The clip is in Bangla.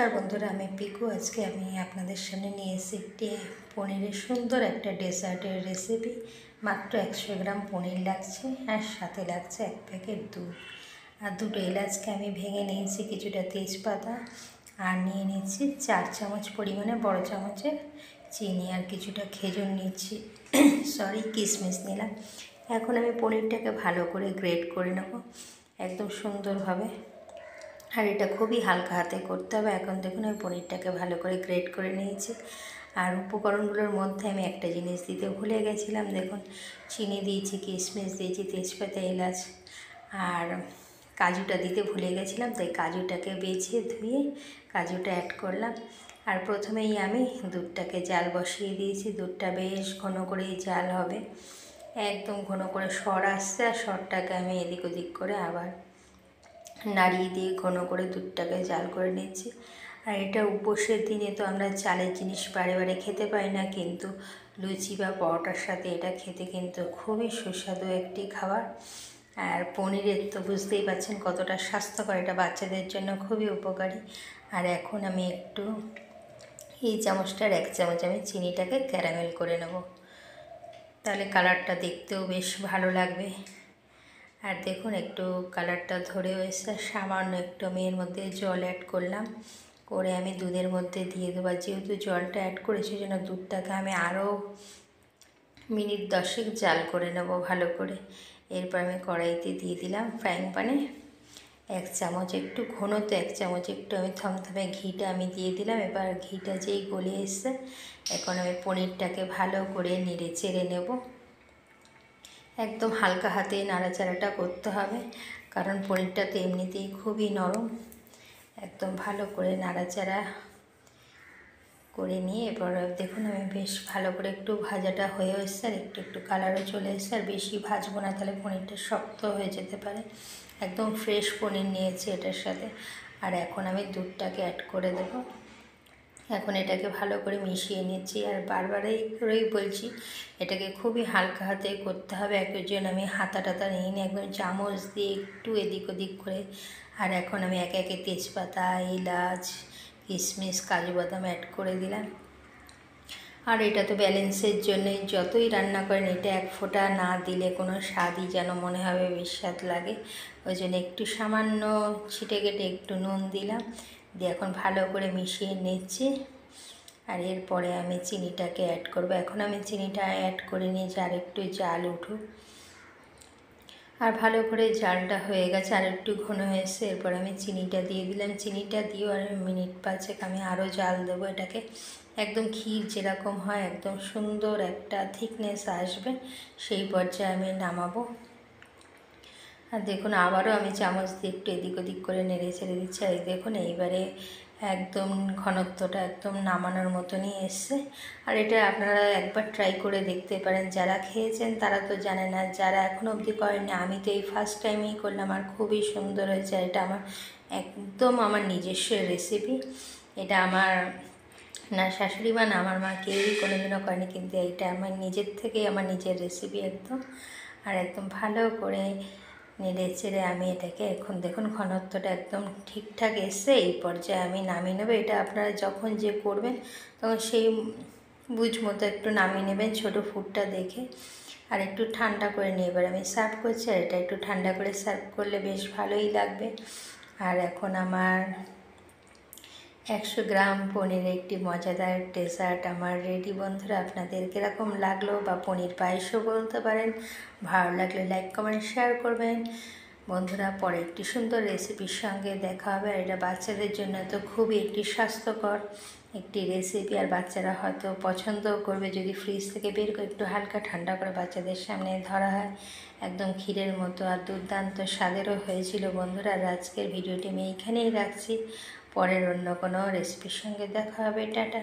নমস্কার বন্ধুরা, আমি পিকু। আজকে আমি আপনাদের সামনে নিয়ে এসেছি একটি পনিরের সুন্দর একটা ডেজার্টের রেসিপি। মাত্র 100 গ্রাম পনির লাগছে আর সাথে লাগছে 1 প্যাকেট দুধ আর 2টো এলাচকে আমি ভেঙে নিয়েছি, কিছুটা তেজপাতা আর নিয়ে নিচ্ছি 4 চামচ পরিমাণে বড় চামচের চিনি আর কিছুটা খেজুর নিচ্ছি কিশমিশ নিলাম। এখন আমি পনিরটাকে ভালো করে গ্রেট করে নেব একদম সুন্দরভাবে, আর এটা খুবই হালকা হাতে করতে হবে। এখন দেখুন আমি পনিরটাকে ভালো করে গ্রেট করে নিয়েছি। আর উপকরণগুলোর মধ্যে আমি একটা জিনিস দিতে ভুলে গেছিলাম, দেখুন চিনি দিয়েছি, কিশমিশ দিয়েছি, তেজপাতা, এলাচ আর কাজুটা দিতে ভুলে গেছিলাম, তাই কাজুটাকে বেছে ধুয়ে কাজুটা অ্যাড করলাম। আর প্রথমেই আমি দুধটাকে জাল বসিয়ে দিয়েছি। দুধটা বেশ ঘন করেই জাল হবে, একদম ঘন করে সর আসছে, আর সরটাকে আমি এদিক ওদিক করে আবার নাড়িয়ে দিয়ে ঘন করে দুধটাকে জাল করে নিচ্ছি। আর এটা উপোসের দিনে তো আমরা চালের জিনিস বারে বারে খেতে পাই না, কিন্তু লুচি বা পরোটার সাথে এটা খেতে কিন্তু খুবই সুস্বাদু একটি খাবার। আর পনিরের তো বুঝতেই পারছেন কতটা স্বাস্থ্যকর, এটা বাচ্চাদের জন্য খুবই উপকারী। আর এখন আমি একটু এই চামচটার 1 চামচ আমি চিনিটাকে ক্যারামেল করে নেব, তাহলে কালারটা দেখতেও বেশ ভালো লাগবে। আর দেখুন একটু কালারটা ধরেও এসে সামান্য একটু আমি এর মধ্যে জল অ্যাড করলাম, করে আমি দুধের মধ্যে দিয়ে দেবো। যেহেতু জলটা অ্যাড করেছি জন্য দুধটাকে আমি আরও মিনিট 10 জাল করে নেব ভালো করে। এরপর আমি কড়াইতে দিয়ে দিলাম ফ্রাইং প্যানে 1 চামচ একটু ঘনত্ব 1 চামচ একটু আমি থমথমে ঘিটা আমি দিয়ে দিলাম। এবার ঘিটা যেই গলে এসছে, এখন আমি পনিরটাকে ভালো করে নেড়ে চেড়ে নেব। একদম হালকা হাতে নাড়াচাড়াটা করতে হবে, কারণ পনিরটা তো এমনিতেই খুবই নরম। একদম ভালো করে নাড়াচাড়া করে নিয়ে এবার দেখুন আমি বেশ ভালো করে একটু ভাজাটা হয়ে এসছে, আর একটু একটু কালারও চলে এসছে। আর বেশি ভাজবো না, তাহলে পনিরটা শক্ত হয়ে যেতে পারে। একদম ফ্রেশ পনির নিয়েছি এটার সাথে। আর এখন আমি দুধটাকে অ্যাড করে দেবো। এখন এটাকে ভালো করে মিশিয়ে নিচ্ছি। আর বারবারই করেই বলছি, এটাকে খুবই হালকা হাতে করতে হবে। একজন আমি হাতা টাতা নিয়ে নিই, একদম চামচ দিয়ে একটু এদিক ওদিক করে। আর এখন আমি একে একে তেজপাতা, এলাচ, কিশমিশ, কাজু বাদাম অ্যাড করে দিলাম। আর এটা তো ব্যালেন্সের জন্যই, যতই রান্না করেন এটা 1 ফোঁটা না দিলে কোনো স্বাদই যেন মনে হবে বিস্বাদ লাগে। ওই জন্য একটু সামান্য ছিটে কেটে একটু নুন দিলাম, দিয়ে এখন ভালো করে মিশিয়ে নিচ্ছি। আর এরপরে আমি চিনিটাকে অ্যাড করব। এখন আমি চিনিটা অ্যাড করে নিয়েছি, আর একটু জাল উঠুক। আর ভালো করে জালটা হয়ে গেছে, আর একটু ঘন হয়েছে। এরপর আমি চিনিটা দিয়ে দিলাম। চিনিটা দিয়েও আর মিনিট 5 আমি আরও জাল দেবো। এটাকে একদম ক্ষীর যেরকম হয় একদম সুন্দর একটা থিকনেস আসবে, সেই পর্যায়ে আমি নামাবো। আর দেখুন আবারও আমি চামচ দিয়ে একটু এদিক ওদিক করে নেড়ে ছেড়ে দিচ্ছি। আর দেখুন এইবারে একদম ঘনত্বটা একদম নামানোর মতনই এসছে। আর এটা আপনারা একবার ট্রাই করে দেখতে পারেন, যারা খেয়েছেন তারা তো জানে না, যারা এখনও অবধি করেননি, আমি তো এই ফার্স্ট টাইমই করলাম। আর খুবই সুন্দর হয়েছে। এটা একদম আমার নিজস্ব রেসিপি। এটা আমার না শাশুড়ি মা না আমার মা কেউই কোনোদিনও করেনি, কিন্তু এইটা আমার নিজের থেকেই আমার নিজের রেসিপি একদম। আর একদম ভালো করে নেড়ে চেড়ে আমি এটাকে, এখন দেখুন ঘনত্বটা একদম ঠিকঠাক এসছে। এই পর্যায়ে আমি নামিয়ে নেবো। এটা আপনারা যখন যে করবেন তখন সেই বুঝ মতো একটু নামিয়ে নেবেন ছোটো ফুটটা দেখে। আর একটু ঠান্ডা করে নিয়ে এবার আমি সার্ভ করছি। আর এটা একটু ঠান্ডা করে সার্ভ করলে বেশ ভালোই লাগবে। আর এখন আমার 100 গ্রাম পনিরের একটি মজাদার ডেজার্ট আমার রেডি। বন্ধুরা, আপনাদের কীরকম লাগলো, বা পনির পায়েসও বলতে পারেন। ভালো লাগলে লাইক কমেন্ট শেয়ার করবেন। বন্ধুরা, পরে একটি সুন্দর রেসিপির সঙ্গে দেখা হবে। আর এটা বাচ্চাদের জন্য তো খুবই একটি স্বাস্থ্যকর একটি রেসিপি, আর বাচ্চারা হয়তো পছন্দও করবে যদি ফ্রিজ থেকে বের করে একটু হালকা ঠান্ডা করে বাচ্চাদের সামনে ধরা হয়। একদম ক্ষীরের মতো আর দুর্দান্ত স্বাদেরও হয়েছিল। বন্ধুরা, আর আজকের ভিডিওটি আমি এইখানেই রাখছি। পরের অন্য কোনো রেসিপির সঙ্গে দেখা হবে। টাটা।